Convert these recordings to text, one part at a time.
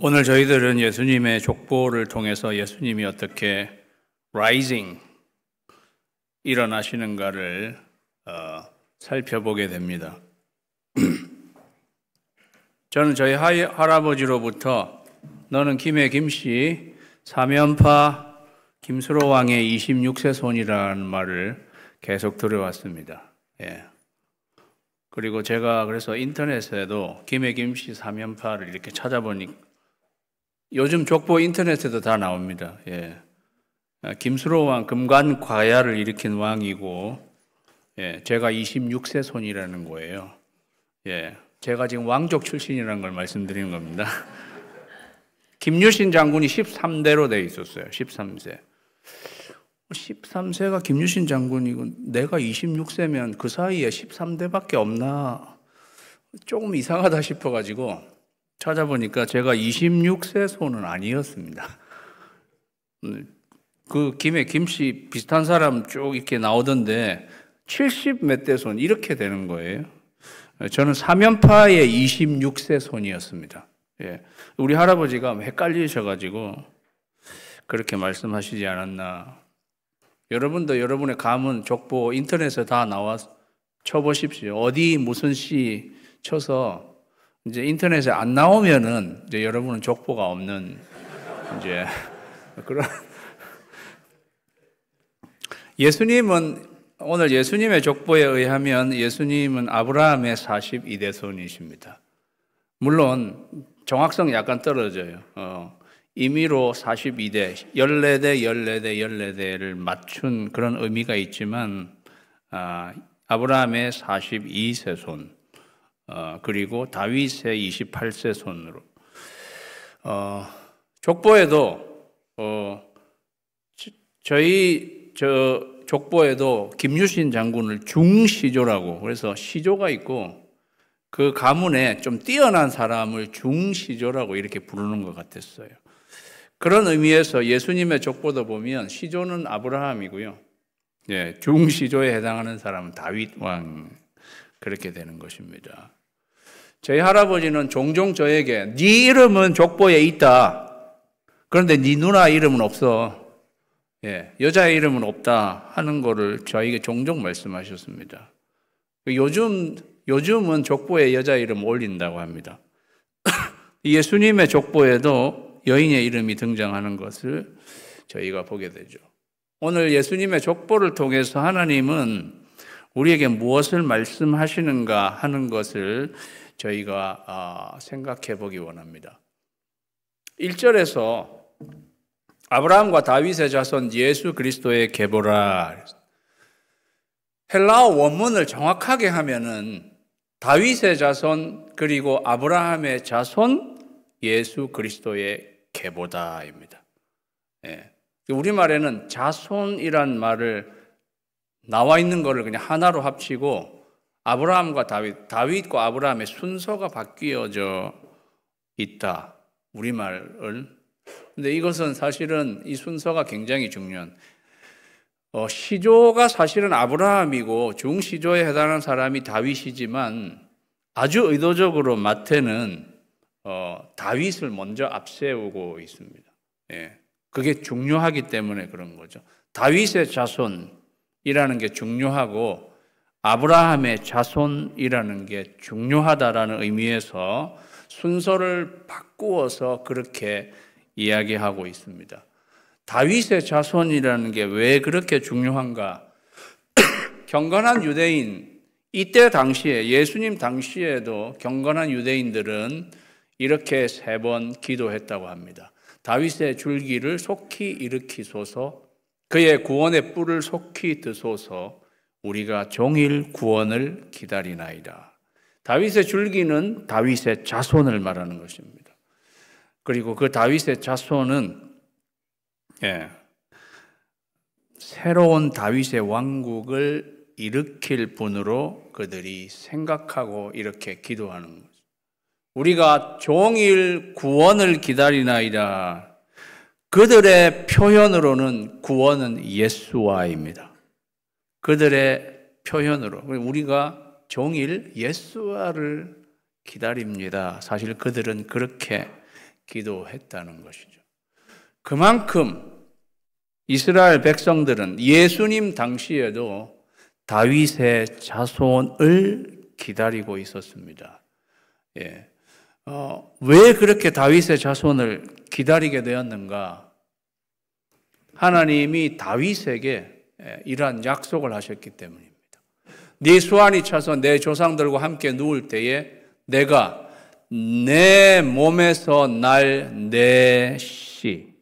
오늘 저희들은 예수님의 족보를 통해서 예수님이 어떻게 rising, 일어나시는가를 살펴보게 됩니다. 저는 저희 할아버지로부터 너는 김해 김씨 사면파 김수로 왕의 26세 손이라는 말을 계속 들어왔습니다. 예. 그리고 제가 그래서 인터넷에도 김해 김씨 사면파를 이렇게 찾아보니 요즘 족보 인터넷에도 다 나옵니다. 예. 김수로 왕 금관과야를 일으킨 왕이고, 예, 제가 26세 손이라는 거예요. 예, 제가 지금 왕족 출신이라는 걸 말씀드리는 겁니다. 김유신 장군이 13대로 돼 있었어요. 13세. 13세가 김유신 장군이고 내가 26세면 그 사이에 13대밖에 없나 조금 이상하다 싶어가지고 찾아보니까 제가 26세 손은 아니었습니다. 그 김에 김씨 비슷한 사람 쭉 이렇게 나오던데 70 몇 대 손 이렇게 되는 거예요. 저는 사면파의 26세 손이었습니다. 예. 우리 할아버지가 헷갈리셔가지고 그렇게 말씀하시지 않았나. 여러분도 여러분의 가문 족보 인터넷에 다 나와 쳐보십시오. 어디 무슨 시 쳐서 이제 인터넷에 안 나오면은 이제 여러분은 족보가 없는 이제 그런. 예수님은 오늘 예수님의 족보에 의하면 예수님은 아브라함의 42대 손이십니다. 물론 정확성이 약간 떨어져요. 임의로 42대, 14대, 14대, 14대를 맞춘 그런 의미가 있지만 아브라함의 42세 손, 그리고 다윗의 28세 손으로 족보에도 저희 족보에도 김유신 장군을 중시조라고, 그래서 시조가 있고 그 가문에 좀 뛰어난 사람을 중시조라고 이렇게 부르는 것 같았어요. 그런 의미에서 예수님의 족보도 보면 시조는 아브라함이고요. 예, 중시조에 해당하는 사람은 다윗 왕, 그렇게 되는 것입니다. 저희 할아버지는 종종 저에게 네 이름은 족보에 있다. 그런데 네 누나 이름은 없어. 예, 여자의 이름은 없다 하는 거를 저에게 종종 말씀하셨습니다. 요즘은 족보에 여자 이름 올린다고 합니다. 예수님의 족보에도 여인의 이름이 등장하는 것을 저희가 보게 되죠. 오늘 예수님의 족보를 통해서 하나님은 우리에게 무엇을 말씀하시는가 하는 것을 저희가 생각해 보기 원합니다. 1절에서 아브라함과 다윗의 자손 예수 그리스도의 계보라. 헬라어 원문을 정확하게 하면은 다윗의 자손 그리고 아브라함의 자손 예수 그리스도의 계보다입니다. 예. 우리말에는 자손이란 말을 나와 있는 것을 그냥 하나로 합치고 아브라함과 다윗과 아브라함의 순서가 바뀌어져 있다. 우리말을. 근데 이것은 사실은 이 순서가 굉장히 중요한. 시조가 사실은 아브라함이고 중시조에 해당하는 사람이 다윗이지만 아주 의도적으로 마태는 다윗을 먼저 앞세우고 있습니다. 예. 그게 중요하기 때문에 그런 거죠. 다윗의 자손이라는 게 중요하고 아브라함의 자손이라는 게 중요하다라는 의미에서 순서를 바꾸어서 그렇게 이야기하고 있습니다. 다윗의 자손이라는 게 왜 그렇게 중요한가? 경건한 유대인, 이때 당시에 예수님 당시에도 경건한 유대인들은 이렇게 3번 기도했다고 합니다. 다윗의 줄기를 속히 일으키소서, 그의 구원의 뿔을 속히 드소서, 우리가 종일 구원을 기다리나이다. 다윗의 줄기는 다윗의 자손을 말하는 것입니다. 그리고 그 다윗의 자손은 새로운 다윗의 왕국을 일으킬 분으로 그들이 생각하고 이렇게 기도하는 거죠. 우리가 종일 구원을 기다리나이다. 그들의 표현으로는 구원은 예수와입니다. 그들의 표현으로 우리가 종일 예수와를 기다립니다. 사실 그들은 그렇게 기도했다는 것이죠. 그만큼 이스라엘 백성들은 예수님 당시에도 다윗의 자손을 기다리고 있었습니다. 예. 왜 그렇게 다윗의 자손을 기다리게 되었는가? 하나님이 다윗에게 이러한 약속을 하셨기 때문입니다. 네 수완이 차서 내 조상들과 함께 누울 때에 내가 내 몸에서 날 내 씨,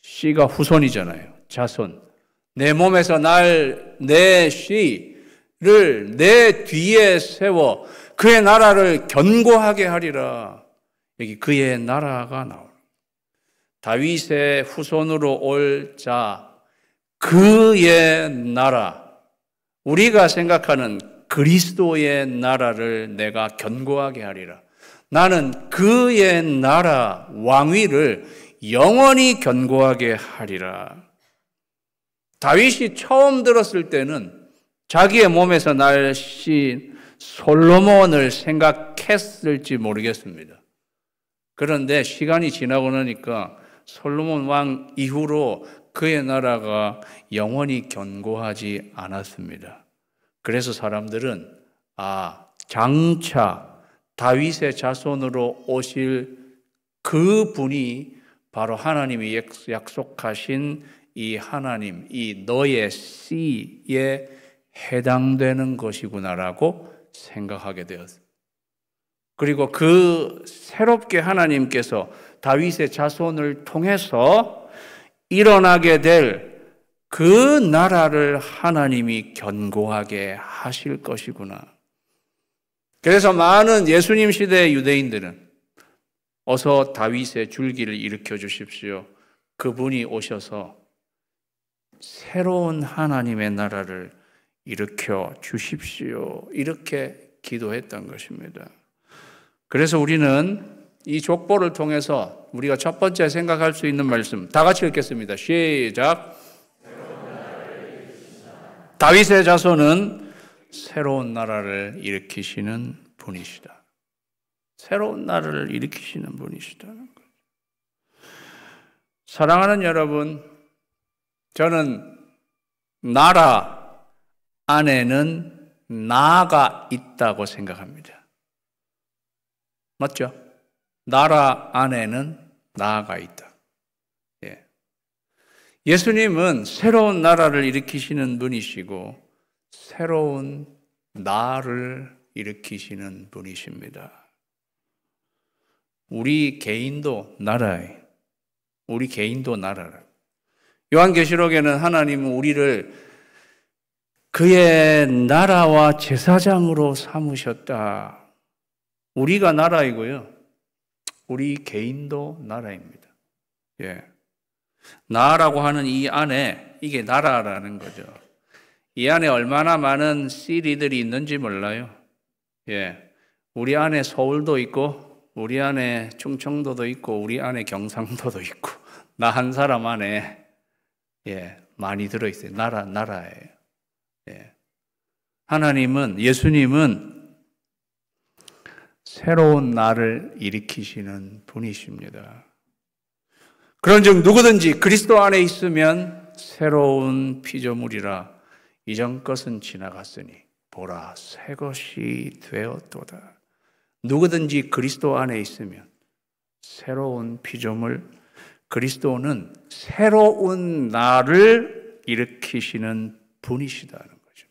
씨가 후손이잖아요. 자손. 내 몸에서 날 내 씨를 내 뒤에 세워 그의 나라를 견고하게 하리라. 여기 그의 나라가 나옵니다. 다윗의 후손으로 올 자, 그의 나라, 우리가 생각하는 그리스도의 나라를 내가 견고하게 하리라. 나는 그의 나라 왕위를 영원히 견고하게 하리라. 다윗이 처음 들었을 때는 자기의 몸에서 날 씨 솔로몬을 생각했을지 모르겠습니다. 그런데 시간이 지나고 나니까 솔로몬 왕 이후로 그의 나라가 영원히 견고하지 않았습니다. 그래서 사람들은 장차 다윗의 자손으로 오실 그 분이 바로 하나님이 약속하신 이 하나님, 이 너의 씨에 해당되는 것이구나라고 생각하게 되었습니다. 그리고 그 새롭게 하나님께서 다윗의 자손을 통해서 일어나게 될 그 나라를 하나님이 견고하게 하실 것이구나. 그래서 많은 예수님 시대의 유대인들은 어서 다윗의 줄기를 일으켜 주십시오. 그분이 오셔서 새로운 하나님의 나라를 일으켜 주십시오. 이렇게 기도했던 것입니다. 그래서 우리는 이 족보를 통해서 우리가 첫 번째 생각할 수 있는 말씀 다 같이 읽겠습니다. 시작. 다윗의 자손은 새로운 나라를 일으키시는 분이시다. 새로운 나라를 일으키시는 분이시다는 거죠. 사랑하는 여러분, 저는 나라 안에는 나가 있다고 생각합니다. 맞죠? 나라 안에는 나가 있다. 예수님은 새로운 나라를 일으키시는 분이시고 새로운 나를 일으키시는 분이십니다. 우리 개인도 나라예요. 우리 개인도 나라라. 요한계시록에는 하나님은 우리를 그의 나라와 제사장으로 삼으셨다. 우리가 나라이고요. 우리 개인도 나라입니다. 나라고 하는 이 안에 이게 나라라는 거죠. 이 안에 얼마나 많은 씨리들이 있는지 몰라요. 우리 안에 서울도 있고 우리 안에 충청도도 있고 우리 안에 경상도도 있고 나 한 사람 안에 많이 들어있어요. 나라예요. 하나님은, 예수님은 새로운 나를 일으키시는 분이십니다. 그런즉 누구든지 그리스도 안에 있으면 새로운 피조물이라 이전 것은 지나갔으니 보라 새 것이 되었도다. 누구든지 그리스도 안에 있으면 새로운 피조물, 그리스도는 새로운 나를 일으키시는 분이시다는 거죠.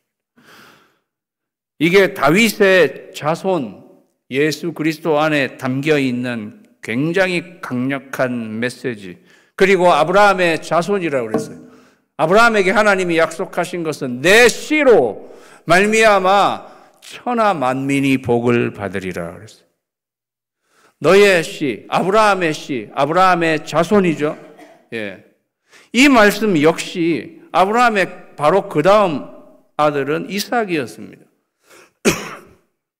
이게 다윗의 자손 예수 그리스도 안에 담겨 있는 굉장히 강력한 메시지. 그리고 아브라함의 자손이라고 그랬어요. 아브라함에게 하나님이 약속하신 것은 내 씨로 말미암아 천하 만민이 복을 받으리라 그랬어요. 너의 씨, 아브라함의 씨, 아브라함의 자손이죠. 이 말씀 역시 아브라함의 바로 그 다음 아들은 이삭이었습니다.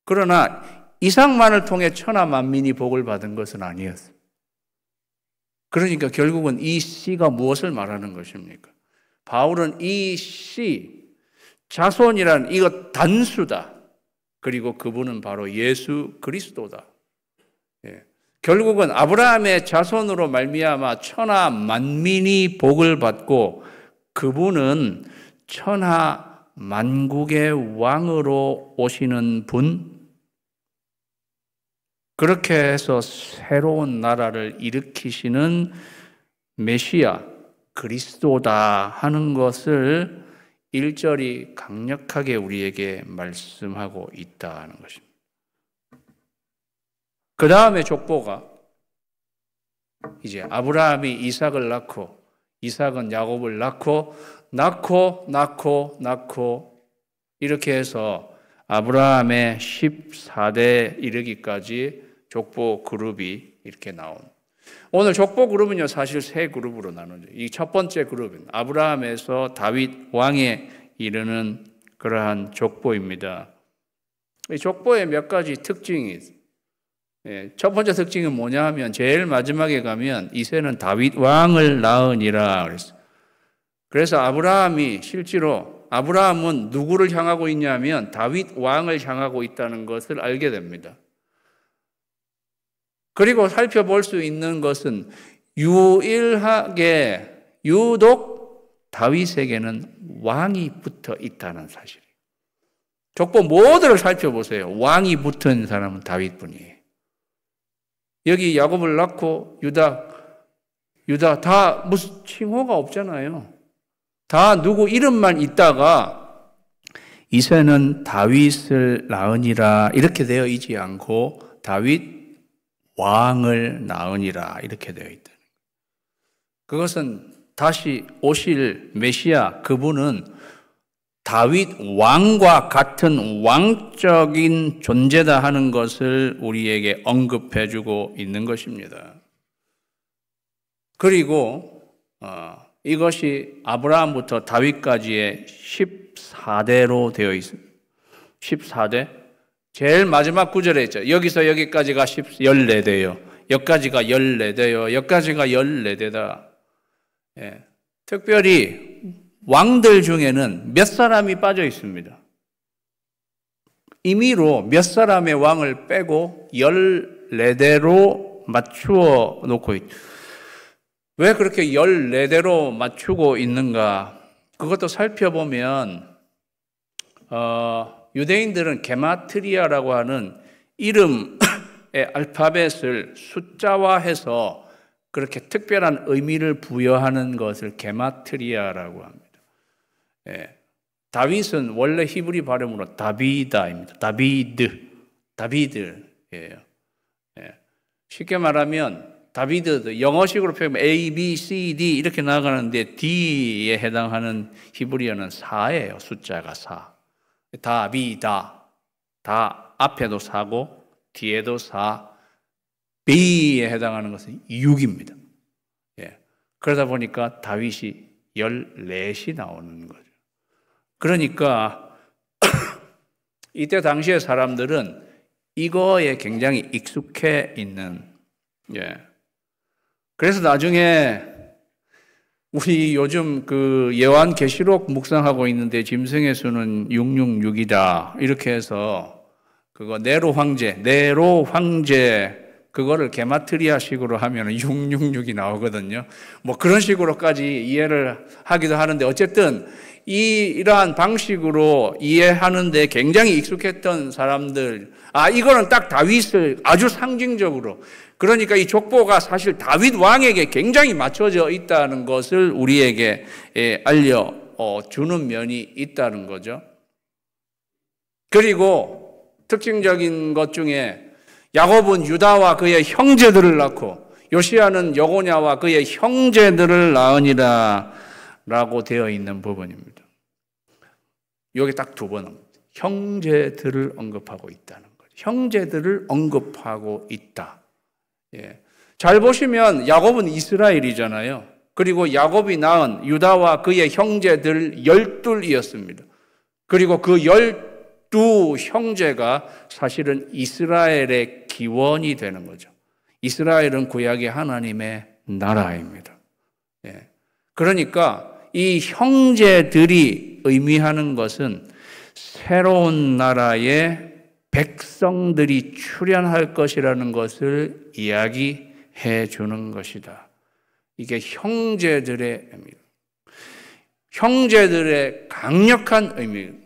그러나 이삭만을 통해 천하 만민이 복을 받은 것은 아니었어요. 그러니까 결국은 이 씨가 무엇을 말하는 것입니까? 바울은 이 씨, 자손이란 이거 단수다. 그리고 그분은 바로 예수 그리스도다. 결국은 아브라함의 자손으로 말미암아 천하 만민이 복을 받고 그분은 천하 만국의 왕으로 오시는 분, 그렇게 해서 새로운 나라를 일으키시는 메시아 그리스도다 하는 것을 1절이 강력하게 우리에게 말씀하고 있다는 것입니다. 그 다음에 족보가 이제 아브라함이 이삭을 낳고 이삭은 야곱을 낳고 이렇게 해서 아브라함의 14대 이르기까지 족보 그룹이 이렇게 나온. 오늘 족보 그룹은요 사실 세 그룹으로 나누죠. 이 첫 번째 그룹은 아브라함에서 다윗 왕에 이르는 그러한 족보입니다. 이 족보에 몇 가지 특징이 있어요. 첫 번째 특징은 뭐냐 하면 제일 마지막에 가면 이새는 다윗 왕을 낳으니라 그랬어요. 그래서 아브라함이 실제로 아브라함은 누구를 향하고 있냐면 다윗 왕을 향하고 있다는 것을 알게 됩니다. 그리고 살펴볼 수 있는 것은 유일하게 유독 다윗에게는 왕이 붙어 있다는 사실이에요. 족보 모두를 살펴보세요. 왕이 붙은 사람은 다윗뿐이에요. 여기 야곱을 낳고 유다 다 무슨 칭호가 없잖아요. 다 누구 이름만 있다가 이새는 다윗을 낳으니라 이렇게 되어 있지 않고 다윗 왕을 낳으니라 이렇게 되어 있다. 그것은 다시 오실 메시아 그분은 다윗 왕과 같은 왕적인 존재다 하는 것을 우리에게 언급해주고 있는 것입니다. 그리고 이것이 아브라함부터 다윗까지의 14대로 되어 있습니다. 14대. 제일 마지막 구절에 있죠. 여기서 여기까지가 14대요. 여기까지가 14대요. 여기까지가 14대다. 예. 특별히 왕들 중에는 몇 사람이 빠져 있습니다. 임의로 몇 사람의 왕을 빼고 14대로 맞추어 놓고 있죠. 왜 그렇게 14대로 맞추고 있는가? 그것도 살펴보면 유대인들은 게마트리아라고 하는 이름의 알파벳을 숫자화해서 그렇게 특별한 의미를 부여하는 것을 게마트리아라고 합니다. 예. 다윗은 원래 히브리 발음으로 다비다입니다. 다비드예요. 예. 쉽게 말하면 다비드, 영어식으로 표현하면 A, B, C, D 이렇게 나가는데 D에 해당하는 히브리어는 4예요. 숫자가 4. 다비다. 다 앞에도 4고 뒤에도 4. B에 해당하는 것은 6입니다. 예. 그러다 보니까 다윗이 14이 나오는 거죠. 그러니까 이때 당시의 사람들은 이거에 굉장히 익숙해 있는, 예. 그래서 나중에 우리 요즘 그 요한계시록 묵상하고 있는데 짐승의 수는 666이다 이렇게 해서 그거 네로 황제 그거를 게마트리아식으로 하면 666이 나오거든요. 뭐 그런 식으로까지 이해를 하기도 하는데 어쨌든 이러한 방식으로 이해하는데 굉장히 익숙했던 사람들, 이거는 딱 다윗을 아주 상징적으로, 그러니까 이 족보가 사실 다윗 왕에게 굉장히 맞춰져 있다는 것을 우리에게 알려주는 면이 있다는 거죠. 그리고 특징적인 것 중에 야곱은 유다와 그의 형제들을 낳고 요시야는 여고냐와 그의 형제들을 낳으니라 라고 되어 있는 부분입니다. 여기 딱 2번 형제들을 언급하고 있다는 거죠. 형제들을 언급하고 있다. 예. 잘 보시면 야곱은 이스라엘이잖아요. 그리고 야곱이 낳은 유다와 그의 형제들 12이었습니다. 그리고 그 12 형제가 사실은 이스라엘의 기원이 되는 거죠. 이스라엘은 구약의 하나님의 나라입니다. 예. 그러니까 이 형제들이 의미하는 것은 새로운 나라의 백성들이 출현할 것이라는 것을 이야기해 주는 것이다. 이게 형제들의 의미입니다. 형제들의 강력한 의미입니다.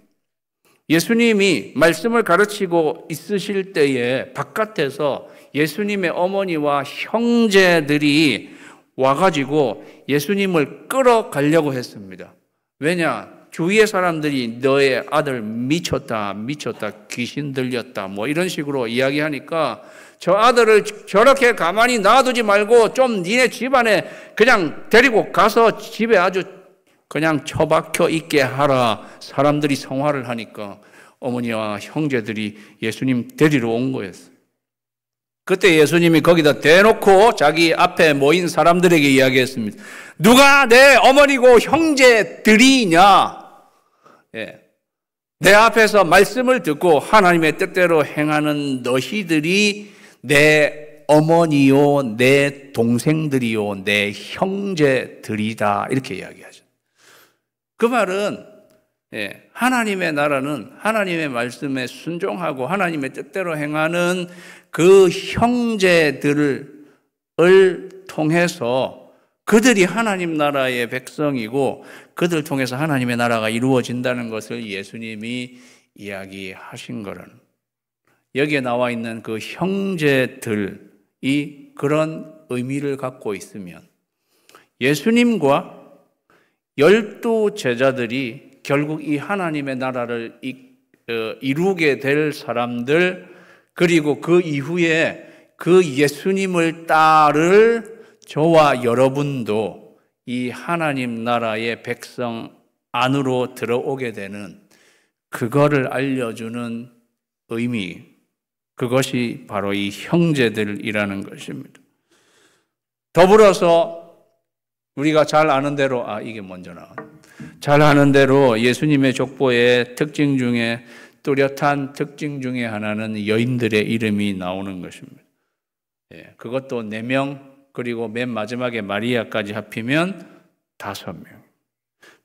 예수님이 말씀을 가르치고 있으실 때에 바깥에서 예수님의 어머니와 형제들이 와가지고 예수님을 끌어가려고 했습니다. 왜냐? 주위의 사람들이 너의 아들 미쳤다, 귀신 들렸다, 뭐 이런 식으로 이야기하니까 저 아들을 저렇게 가만히 놔두지 말고 좀 니네 집안에 그냥 데리고 가서 집에 아주 그냥 처박혀 있게 하라. 사람들이 성화를 하니까 어머니와 형제들이 예수님 데리러 온 거였어요. 그때 예수님이 거기다 대놓고 자기 앞에 모인 사람들에게 이야기했습니다. 누가 내 어머니고 형제들이냐? 예. 내 앞에서 말씀을 듣고 하나님의 뜻대로 행하는 너희들이 내 어머니요, 내 동생들이요, 내 형제들이다. 이렇게 이야기하죠. 그 말은 하나님의 나라는 하나님의 말씀에 순종하고 하나님의 뜻대로 행하는 그 형제들을 통해서 그들이 하나님 나라의 백성이고 그들을 통해서 하나님의 나라가 이루어진다는 것을 예수님이 이야기하신 거는 여기에 나와 있는 그 형제들이 그런 의미를 갖고 있으면 예수님과 12 제자들이 결국 이 하나님의 나라를 이루게 될 사람들 그리고 그 이후에 그 예수님을 따를 저와 여러분도 이 하나님 나라의 백성 안으로 들어오게 되는 그거를 알려주는 의미, 그것이 바로 이 형제들이라는 것입니다. 더불어서 우리가 잘 아는 대로, 이게 먼저 나와. 잘 아는 대로 예수님의 족보의 특징 중에 뚜렷한 특징 중에 하나는 여인들의 이름이 나오는 것입니다. 그것도 4명, 그리고 맨 마지막에 마리아까지 합히면 5명.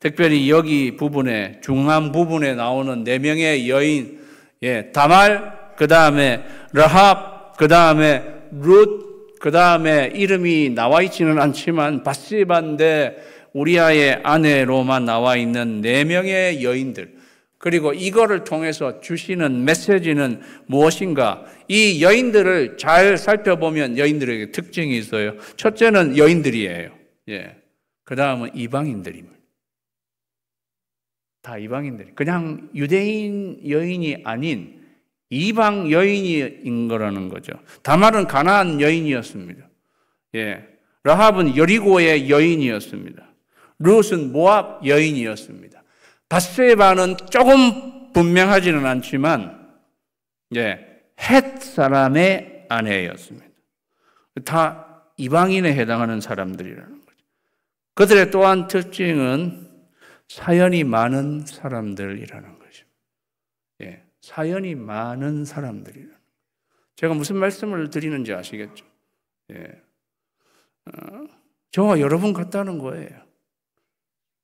특별히 여기 부분에, 중앙 부분에 나오는 4명의 여인, 다말, 그 다음에 라합, 그 다음에 룻, 그 다음에 이름이 나와 있지는 않지만 바스바인데 우리아의 아내로만 나와 있는 4명의 여인들. 그리고 이거를 통해서 주시는 메시지는 무엇인가? 이 여인들을 잘 살펴보면 여인들에게 특징이 있어요. 첫째는 여인들이에요. 그 다음은 이방인들입니다. 다 이방인들. 그냥 유대인 여인이 아닌 이방 여인인 거라는 거죠. 다말은 가나안 여인이었습니다. 라합은 여리고의 여인이었습니다. 룻은 모압 여인이었습니다. 바세바는 조금 분명하지는 않지만 헷 사람의 아내였습니다. 다 이방인에 해당하는 사람들이라는 거죠. 그들의 또한 특징은 사연이 많은 사람들이라는 거죠. 사연이 많은 사람들이라는 거죠. 제가 무슨 말씀을 드리는지 아시겠죠? 저와 여러분 같다는 거예요.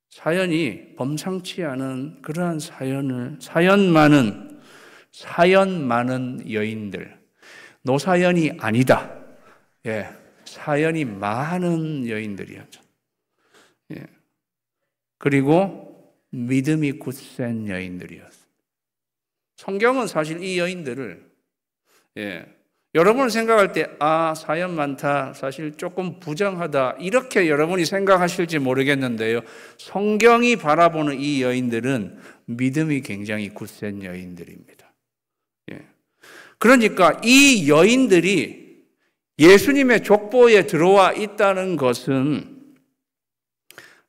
사연이 범상치 않은 그러한 사연 많은 여인들. 노사연이 아니다. 사연이 많은 여인들이었죠. 그리고 믿음이 굳센 여인들이었어요. 성경은 사실 이 여인들을 여러분을 생각할 때 사연 많다, 사실 조금 부정하다 이렇게 여러분이 생각하실지 모르겠는데요. 성경이 바라보는 이 여인들은 믿음이 굉장히 굳센 여인들입니다. 그러니까 이 여인들이 예수님의 족보에 들어와 있다는 것은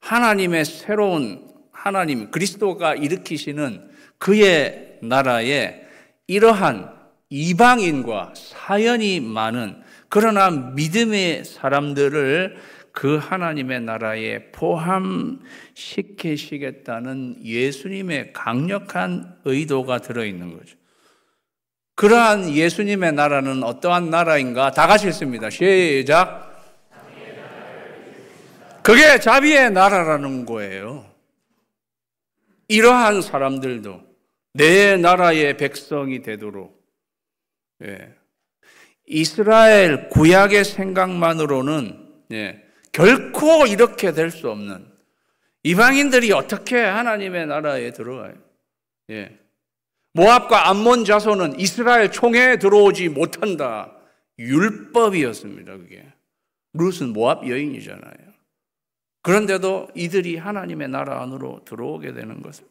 하나님의 새로운 하나님 그리스도가 일으키시는 그의 나라에 이러한 이방인과 사연이 많은 그러나 믿음의 사람들을 그 하나님의 나라에 포함시키시겠다는 예수님의 강력한 의도가 들어있는 거죠. 그러한 예수님의 나라는 어떠한 나라인가? 다 같이 읽습니다. 시작. 그게 자비의 나라라는 거예요. 이러한 사람들도 내 나라의 백성이 되도록 예. 이스라엘 구약의 생각만으로는 결코 이렇게 될 수 없는, 이방인들이 어떻게 하나님의 나라에 들어가요? 모압과 암몬 자손은 이스라엘 총회에 들어오지 못한다. 율법이었습니다. 그게. 룻은 모압 여인이잖아요. 그런데도 이들이 하나님의 나라 안으로 들어오게 되는 것은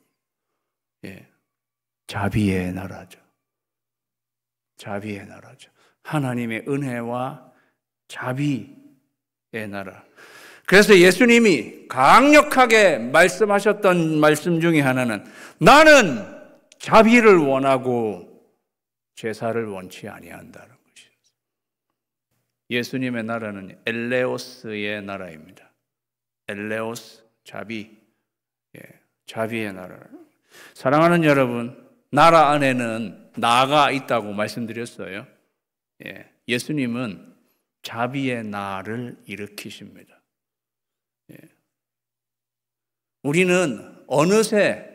자비의 나라죠. 자비의 나라죠. 하나님의 은혜와 자비의 나라. 그래서 예수님이 강력하게 말씀하셨던 말씀 중에 하나는 나는 자비를 원하고 제사를 원치 아니한다는 것이었어요. 예수님의 나라는 엘레오스의 나라입니다. 엘레오스, 자비, 자비의 나라. 사랑하는 여러분, 나라 안에는 나가 있다고 말씀드렸어요. 예수님은 자비의 나를 일으키십니다. 우리는 어느새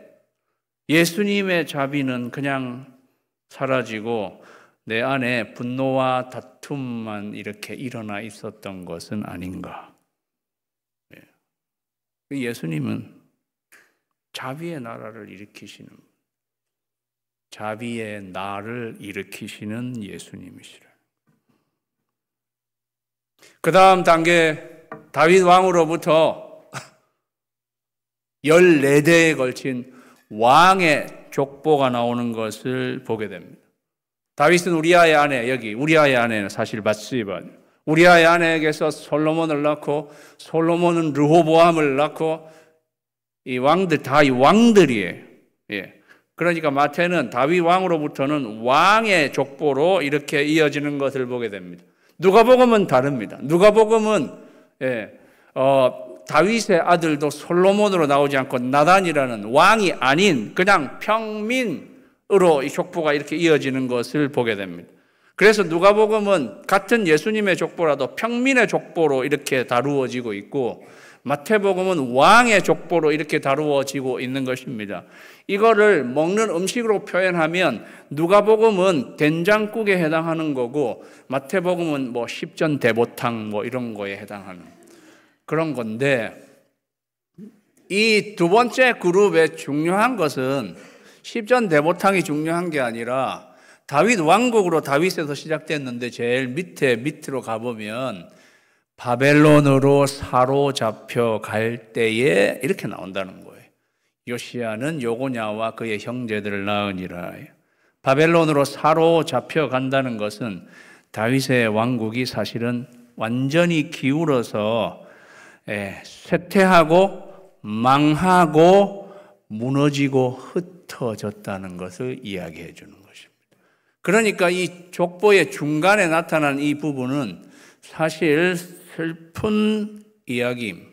예수님의 자비는 그냥 사라지고 내 안에 분노와 다툼만 이렇게 일어나 있었던 것은 아닌가. 예수님은 자비의 나라를 일으키시는, 자비의 나를 일으키시는 예수님이시라. 그 다음 단계, 다윗 왕으로부터 14대에 걸친 왕의 족보가 나오는 것을 보게 됩니다. 다윗은 우리아의 아내, 여기 우리아의 아내는 사실 밧스바, 우리아의 아내에게서 솔로몬을 낳고, 솔로몬은 르호보암을 낳고, 이 왕들 다 이 왕들이에요. 그러니까 마태는 다윗 왕으로부터는 왕의 족보로 이렇게 이어지는 것을 보게 됩니다. 누가복음은 다릅니다. 누가복음은 다윗의 아들도 솔로몬으로 나오지 않고 나단이라는 왕이 아닌 그냥 평민으로 이 족보가 이렇게 이어지는 것을 보게 됩니다. 그래서 누가복음은 같은 예수님의 족보라도 평민의 족보로 이렇게 다루어지고 있고, 마태복음은 왕의 족보로 이렇게 다루어지고 있는 것입니다. 이거를 먹는 음식으로 표현하면 누가복음은 된장국에 해당하는 거고, 마태복음은 뭐 십전 대보탕 뭐 이런 거에 해당하는 그런 건데, 이 두 번째 그룹의 중요한 것은 십전 대보탕이 중요한 게 아니라 다윗 왕국으로 다윗에서 시작됐는데 제일 밑으로 가보면 바벨론으로 사로잡혀 갈 때에 이렇게 나온다는 거예요. 요시야는 요고냐와 그의 형제들을 낳으니라. 바벨론으로 사로잡혀 간다는 것은 다윗의 왕국이 사실은 완전히 기울어서 쇠퇴하고 망하고 무너지고 흩어졌다는 것을 이야기해 주는 것입니다. 그러니까 이 족보의 중간에 나타난 이 부분은 사실 슬픈 이야기입니다.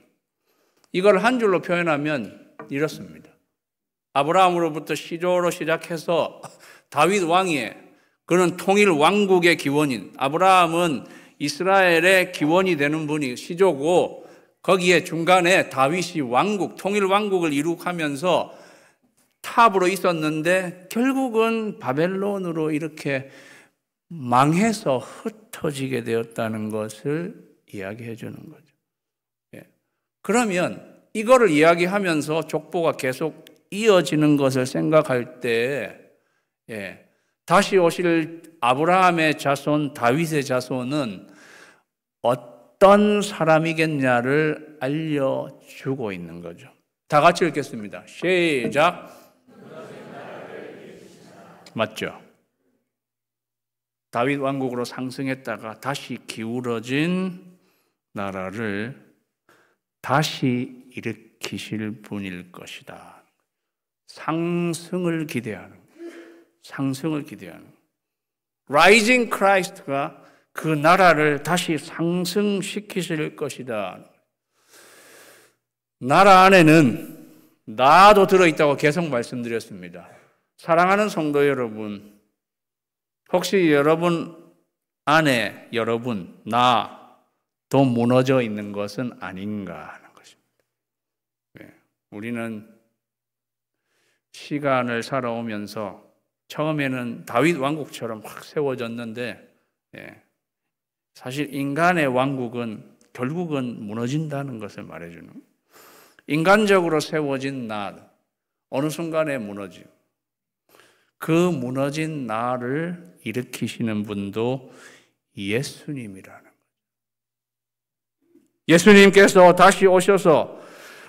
이걸 한 줄로 표현하면 이렇습니다. 아브라함으로부터 시조로 시작해서 다윗 왕의, 그는 통일 왕국의 기원인, 아브라함은 이스라엘의 기원이 되는 분이 시조고, 거기에 중간에 다윗이 왕국, 통일 왕국을 이룩하면서 탑으로 있었는데 결국은 바벨론으로 이렇게 망해서 흩어지게 되었다는 것을 이야기해 주는 거죠. 그러면 이거를 이야기하면서 족보가 계속 이어지는 것을 생각할 때 다시 오실 아브라함의 자손, 다윗의 자손은 어떤 사람이겠냐를 알려주고 있는 거죠. 다 같이 읽겠습니다. 시작. 맞죠? 다윗 왕국으로 상승했다가 다시 기울어진 나라를 다시 일으키실 분일 것이다. 상승을 기대하는, 상승을 기대하는. Rising Christ가 그 나라를 다시 상승시키실 것이다. 나라 안에는 나도 들어있다고 계속 말씀드렸습니다. 사랑하는 성도 여러분, 혹시 여러분 안에 여러분, 나도 무너져 있는 것은 아닌가 하는 것입니다. 우리는 시간을 살아오면서 처음에는 다윗 왕국처럼 확 세워졌는데 사실 인간의 왕국은 결국은 무너진다는 것을 말해주는 거예요. 인간적으로 세워진 나 어느 순간에 무너지고 그 무너진 나를 일으키시는 분도 예수님이라는 거예요. 예수님께서 다시 오셔서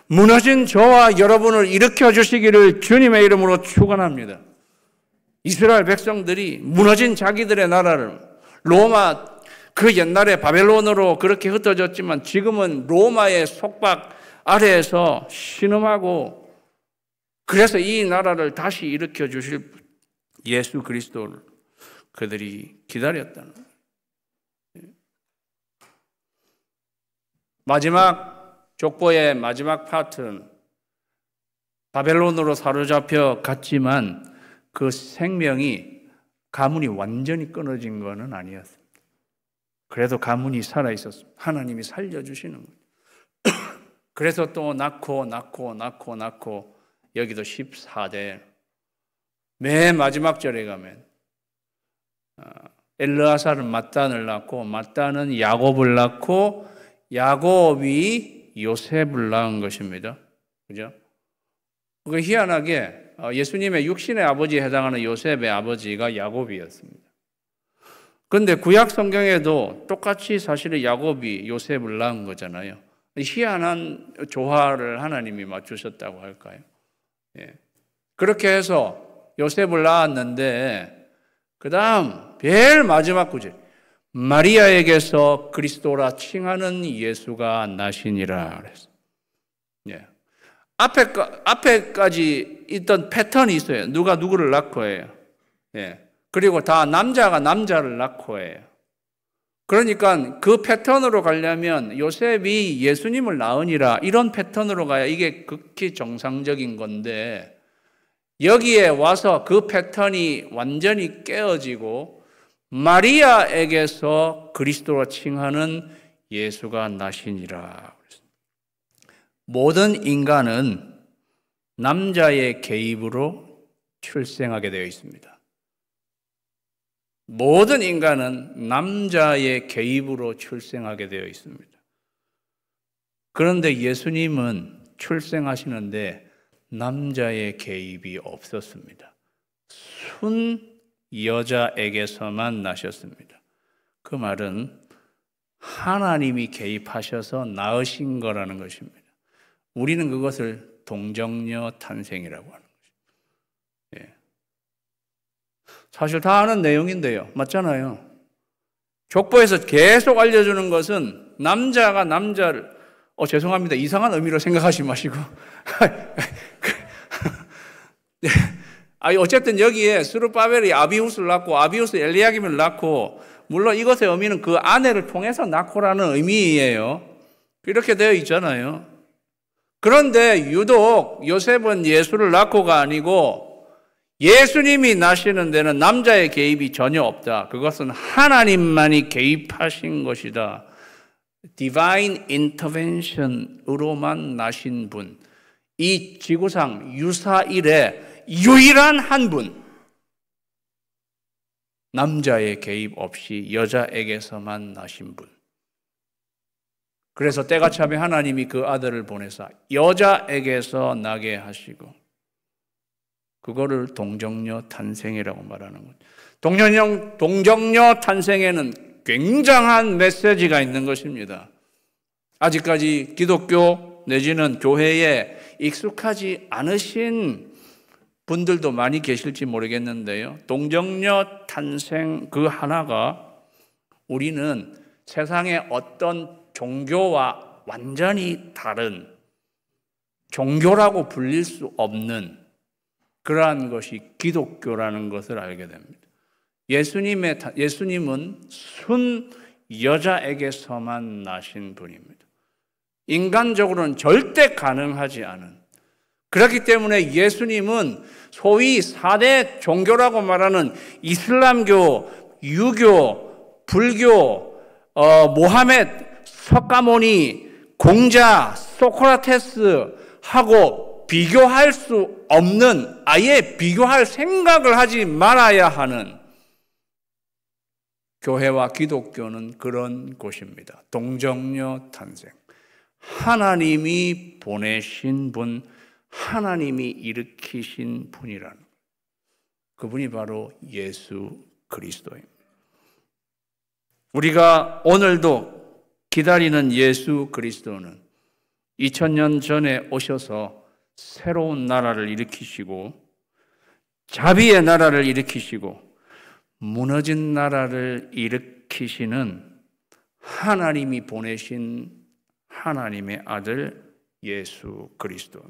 무너진 저와 여러분을 일으켜 주시기를 주님의 이름으로 축원합니다. 이스라엘 백성들이 무너진 자기들의 나라를 로마 그 옛날에 바벨론으로 그렇게 흩어졌지만 지금은 로마의 속박 아래에서 신음하고 그래서 이 나라를 다시 일으켜 주실 예수 그리스도를 그들이 기다렸다는 거예요. 마지막 족보의 마지막 파트는 바벨론으로 사로잡혀 갔지만 그 생명이 가문이 완전히 끊어진 것은 아니었습니다. 그래도 가문이 살아있었습니다. 하나님이 살려주시는 거예요. 그래서 또 낳고 여기도 14대 맨 마지막 절에 가면 엘르아살은 맏단을 낳고 맏단은 야곱을 낳고 야곱이 요셉을 낳은 것입니다. 그죠? 그 희한하게 예수님의 육신의 아버지에 해당하는 요셉의 아버지가 야곱이었습니다. 그런데 구약 성경에도 똑같이 사실은 야곱이 요셉을 낳은 거잖아요. 희한한 조화를 하나님이 맞추셨다고 할까요? 그렇게 해서 요셉을 낳았는데 그 다음 제일 마지막 구절 마리아에게서 그리스도라 칭하는 예수가 나시니라 그랬어요. 앞에까지 있던 패턴이 있어요. 누가 누구를 낳고 해요. 그리고 다 남자가 남자를 낳고 해요. 그러니까 그 패턴으로 가려면 요셉이 예수님을 낳으니라 이런 패턴으로 가야 이게 극히 정상적인 건데 여기에 와서 그 패턴이 완전히 깨어지고 마리아에게서 그리스도로 칭하는 예수가 나시니라. 모든 인간은 남자의 개입으로 출생하게 되어 있습니다. 모든 인간은 남자의 개입으로 출생하게 되어 있습니다. 그런데 예수님은 출생하시는데 남자의 개입이 없었습니다. 순 여자에게서만 나셨습니다. 그 말은 하나님이 개입하셔서 낳으신 거라는 것입니다. 우리는 그것을 동정녀 탄생이라고 하는 것입니다. 사실 다 아는 내용인데요. 맞잖아요. 족보에서 계속 알려주는 것은 남자가 남자를 죄송합니다. 이상한 의미로 생각하지 마시고 어쨌든 여기에 스룹바벨이 아비후스를 낳고 아비후스 엘리야김을 낳고 물론 이것의 의미는 그 아내를 통해서 낳고라는 의미예요. 이렇게 되어 있잖아요. 그런데 유독 요셉은 예수를 낳고가 아니고 예수님이 나시는 데는 남자의 개입이 전혀 없다. 그것은 하나님만이 개입하신 것이다. Divine Intervention으로만 나신 분. 이 지구상 유사일에 유일한 한 분. 남자의 개입 없이 여자에게서만 나신 분. 그래서 때가 차면 하나님이 그 아들을 보내사 여자에게서 나게 하시고 그거를 동정녀 탄생이라고 말하는 거죠. 동정녀 탄생에는 굉장한 메시지가 있는 것입니다. 아직까지 기독교 내지는 교회에 익숙하지 않으신 분들도 많이 계실지 모르겠는데요. 동정녀 탄생 그 하나가 우리는 세상의 어떤 종교와 완전히 다른 종교라고 불릴 수 없는 그러한 것이 기독교라는 것을 알게 됩니다. 예수님은 순 여자에게서만 나신 분입니다. 인간적으로는 절대 가능하지 않은. 그렇기 때문에 예수님은 소위 4대 종교라고 말하는 이슬람교, 유교, 불교, 모하메드, 석가모니, 공자, 소크라테스하고 비교할 수 없는, 아예 비교할 생각을 하지 말아야 하는 교회와 기독교는 그런 곳입니다. 동정녀 탄생. 하나님이 보내신 분, 하나님이 일으키신 분이라는, 그분이 바로 예수 그리스도입니다. 우리가 오늘도 기다리는 예수 그리스도는 2000년 전에 오셔서 새로운 나라를 일으키시고, 자비의 나라를 일으키시고, 무너진 나라를 일으키시는 하나님이 보내신 하나님의 아들 예수 그리스도.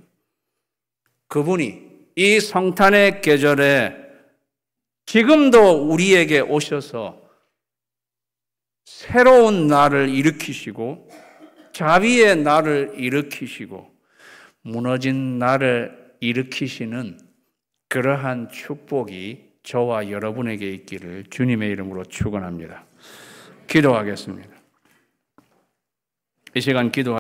그분이 이 성탄의 계절에 지금도 우리에게 오셔서 새로운 날을 일으키시고, 자비의 날을 일으키시고, 무너진 날을 일으키시는 그러한 축복이 저와 여러분에게 있기를 주님의 이름으로 축원합니다. 기도하겠습니다. 이 시간 기도